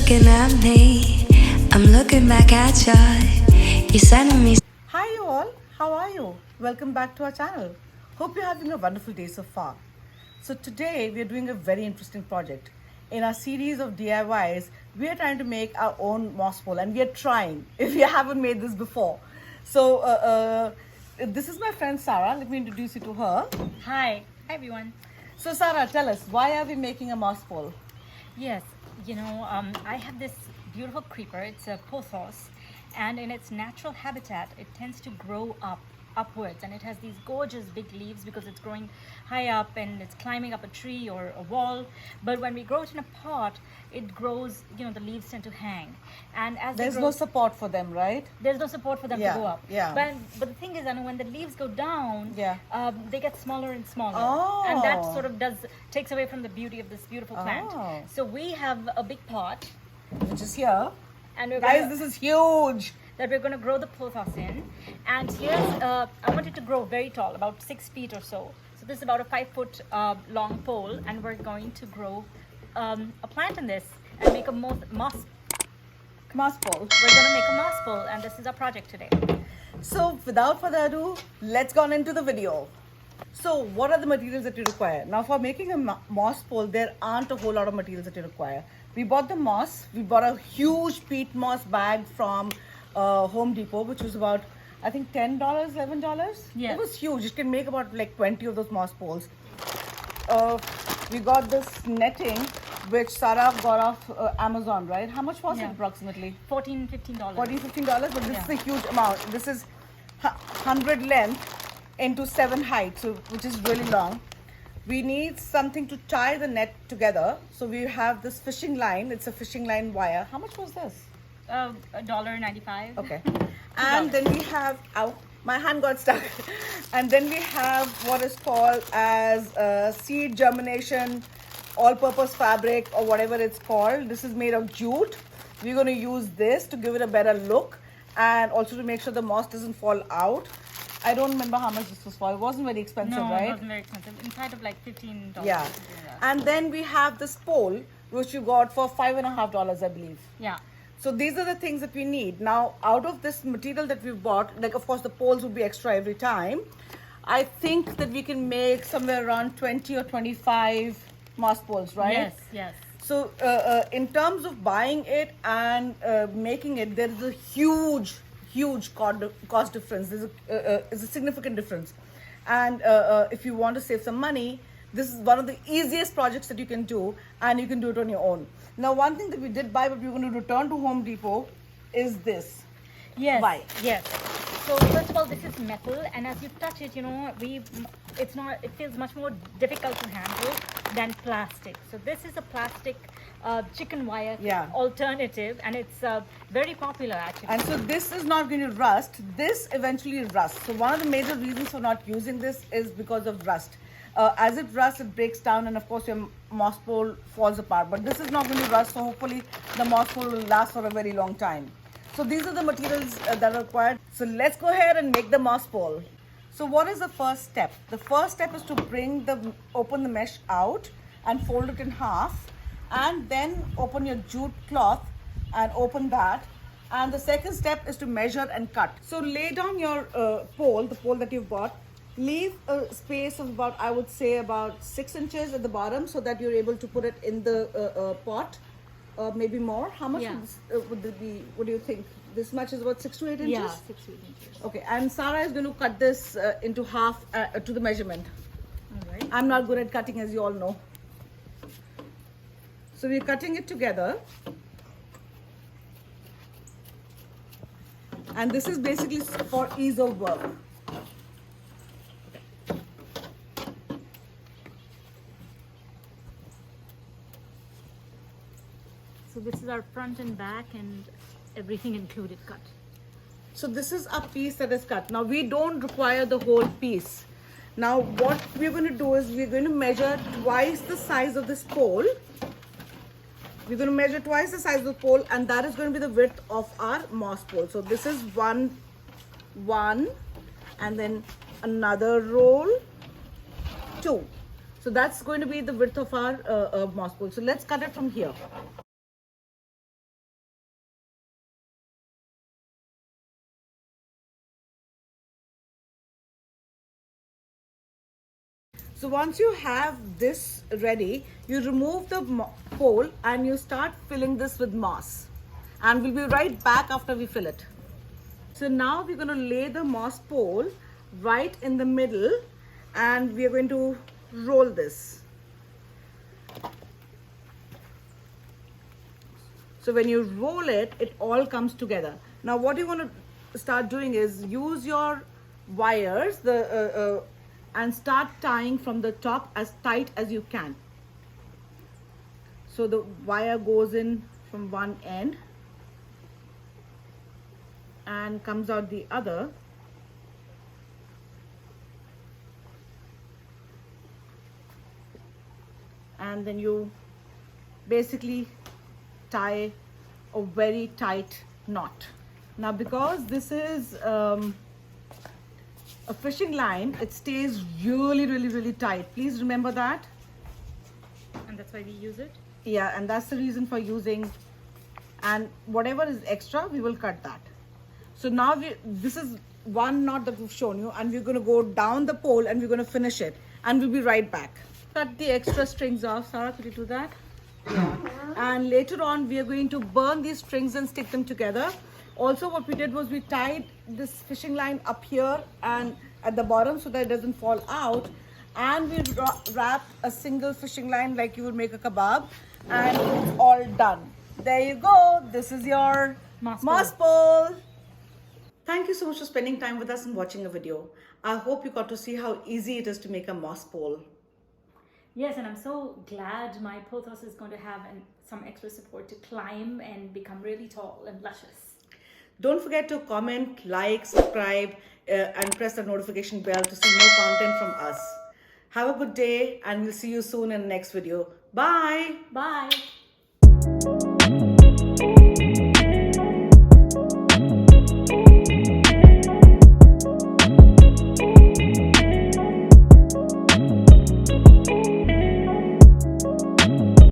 looking at me, I'm looking back at ya. You're sending me. Hi you all, how are you? Welcome back to our channel. Hope you're having a wonderful day so far. So today we are doing a very interesting project. In our series of DIYs, we are trying to make our own moss pole, and we are trying if you haven't made this before. So this is my friend Sarah. Let me introduce you to her. Hi everyone. So Sarah, tell us, why are we making a moss pole? Yes, I have this beautiful creeper. It's a pothos, and in its natural habitat, it tends to grow upwards, and it has these gorgeous big leaves because it's growing high up and it's climbing up a tree or a wall. But when we grow it in a pot, it grows. The leaves tend to hang, and as There's they grow, no support for them, right? there's no support for them Yeah, to go up. yeah. But the thing is, when the leaves go down, Yeah. they get smaller and smaller, Oh. and that sort of takes away from the beauty of this beautiful plant. Oh. So we have a big pot, Which is here. and we're Guys, gonna, this is huge. that we're going to grow the pothos in. And here's I want it to grow very tall, about 6 feet or so. So this is about a 5-foot long pole, and we're going to grow a plant in this and make a moss. Moss pole. We're going to make a moss pole, and this is our project today. So without further ado, let's go on into the video. So what are the materials that you require? Now for making a moss pole, there aren't a whole lot of materials that you require. We bought the moss. We bought a huge peat moss bag from Home Depot, which was about, I think, $10, $11. Yeah. It was huge. It can make about like 20 of those moss poles. We got this netting, which Sarah got off Amazon, right? How much was it Yeah. approximately? $14, $15. $14, $15, but this Yeah. is a huge amount. This is 100 length into 7 height, so which is really long. We need something to tie the net together. So we have this fishing line. It's a fishing line wire. How much was this? $1.95. Okay. And then we have, ow, my hand got stuck. And then we have what is called as seed germination all-purpose fabric, or whatever it's called. This is made of jute. We're going to use this to give it a better look, and also to make sure the moss doesn't fall out. I don't remember how much this was for. It wasn't very expensive, No, right? it wasn't very expensive. Inside of like $15. Yeah. something like that. And then we have this pole, which you got for $5.50, I believe. Yeah. So these are the things that we need. Now, out of this material that we've bought, like of course the poles would be extra every time. I think that we can make somewhere around 20 or 25 moss poles, right? Yes, yes. So in terms of buying it and making it, there is a huge cost difference. There's a significant difference. And if you want to save some money, this is one of the easiest projects that you can do, and you can do it on your own. Now, one thing that we did buy, but we're going to return to Home Depot, is this. Yes. Why? Yes. So first of all, this is metal, and as you touch it, it feels much more difficult to handle than plastic. So this is a plastic chicken wire Yeah. alternative, and it's very popular actually. And so this is not going to rust. This eventually rusts. So one of the major reasons for not using this is because of rust. As it rusts, it breaks down, and of course your moss pole falls apart. But this is not going to rust, so hopefully the moss pole will last for a very long time. So these are the materials that are required. So let's go ahead and make the moss pole. So what is the first step? The first step is to open the mesh out and fold it in half, and then open your jute cloth and open that. And the second step is to measure and cut. So lay down your pole, the pole that you've bought. Leave a space of about, I would say, about 6 inches at the bottom, so that you're able to put it in the pot. Maybe more. How much Yeah. would it be? What do you think? This much is about 6 to 8 inches? Yeah, 6 to 8 inches. Okay, and Sarah is going to cut this into half to the measurement. All right. I'm not good at cutting, as you all know. So we're cutting it together. And this is basically for ease of work. So this is our front and back, and everything included cut. So this is a piece that is cut. Now we don't require the whole piece. Now what we're going to do is we're going to measure twice the size of this pole. We're going to measure twice the size of the pole, and that is going to be the width of our moss pole. So this is one, and then another roll, 2. So that's going to be the width of our moss pole. So let's cut it from here. So once you have this ready, you remove the pole and you start filling this with moss. And we'll be right back after we fill it. So now we're going to lay the moss pole right in the middle and we are going to roll this. So when you roll it, it all comes together. Now what you want to start doing is use your wires and start tying from the top as tight as you can. So the wire goes in from one end and comes out the other. And then you basically tie a very tight knot. Now because this is a fishing line, it stays really tight. Please remember that. And that's why we use it. Yeah, and that's the reason for using, and whatever is extra, we will cut that. So now this is one knot that we've shown you, and we're going to go down the pole and we're going to finish it, and we'll be right back. Cut the extra strings off. Sarah, could you do that? Yeah. And later on, we are going to burn these strings and stick them together. Also, what we did was we tied this fishing line up here and at the bottom so that it doesn't fall out. And we wrapped a single fishing line like you would make a kebab, and it's all done. There you go. This is your moss pole. Thank you so much for spending time with us and watching a video. I hope you got to see how easy it is to make a moss pole. Yes, and I'm so glad my pothos is going to have some extra support to climb and become really tall and luscious. Don't forget to comment, like, subscribe, and press the notification bell to see more content from us. Have a good day, and we'll see you soon in the next video. Bye. Bye.